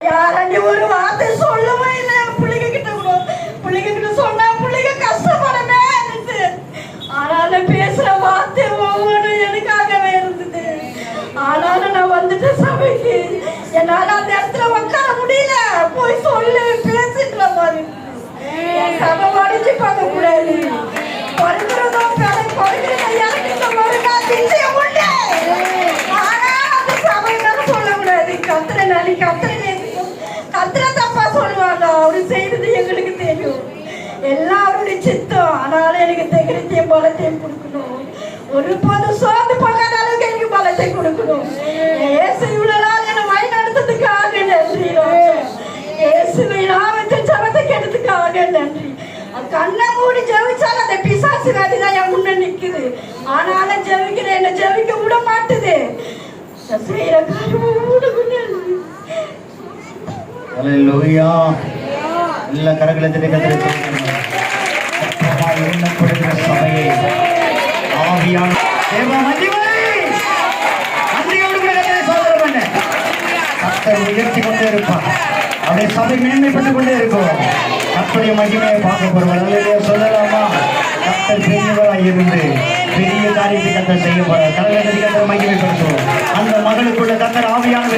யாராண்டி ஒரு வார்த்தை சொல்லவே இல்லை பிள்ளைங்க கிட்ட கூட. பிள்ளைங்க கிட்ட சொன்னா பிள்ளைங்க கஷ்டப்படவே இருந்துச்சு. ஆனாலும் பேசுற வார்த்தை ஒவ்வொன்றும் எனக்காகவே இருந்தது. ஆனாலும் நான் வந்துட்டு சபைக்கு என்னால அந்த இடத்துல உட்கார முடியல. போய் சொல்லு பேசின்ற மாதிரி சபை வடிச்சு பார்க்க கூடாது. படுக்கிறதோ படுக்கிறதோ எனக்கு இந்த மாதிரி நான் நிச்சயம் உண்டு. ஆனா அந்த சபை சொல்லக்கூடாது. கத்திர நாளை கத்திர தப்பா சொல்லுவாங்க. அவரு செய்தது எங்களுக்கு தெரியும். எல்லாம் அவருடைய சித்தம். ஆனாலும் எனக்கு தைரியத்தையும் பலத்தையும் கொடுக்கணும். ஒரு பொது சோர்ந்து போகாத அளவுக்கு எனக்கு பலத்தை கொடுக்கணும். ஏசு இவ்வளவு நாள் என்னை வழி நடத்ததுக்காக நன்றி. இயேசுவை நான் வச்ச ஜபத்தை கேட்டதுக்காக நன்றி. கண்ணை மூடி ஜெபிச்சாலும் அந்த பிசாசு வேலைதான் என் முன்ன நிக்குது. ஆனாலும் ஜெபிக்கிறேன், என்ன ஜெபிக்க விட மாட்டுது. செய்யற எல்லா கரங்களை சபையை ஆவியான உயர்த்தி கொண்டே இருப்பார். அவருடைய சபை மேன்மைப்பட்டுக் கொண்டே இருக்கும். கர்த்தருடைய மகிமையை பார்க்க போறவர்கள் சொல்லலாமா? கர்த்தர் பெரியவராய் இருந்து பெரிய காரியத்தை கர்த்தர் செய்ய போறார். கலகத்தை கர்த்தர் மகிமைப்படுத்துவோம். அந்த மகளுக்குள்ள கர்த்தர் ஆவியான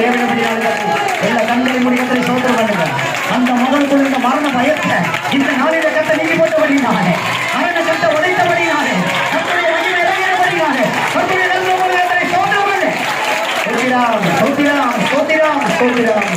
எல்லா கண்களை மூடி கர்த்தரை சோதனை பண்ணுங்க. அந்த மகளுக்குள்ள இந்த மரண பயத்தை இந்த நாளில கர்த்தர் நீக்கி போட்டபடினாலே, மரண கர்த்தர் உடைத்தபடினாலே, கர்த்தருடைய மகிமை இறங்கினபடினாலே, கர்த்தருடைய நல்ல கர்த்தரை சோதனை பண்ணு. சோத்திராம் சோத்திராம் சோத்திராம் சோத்திராம்.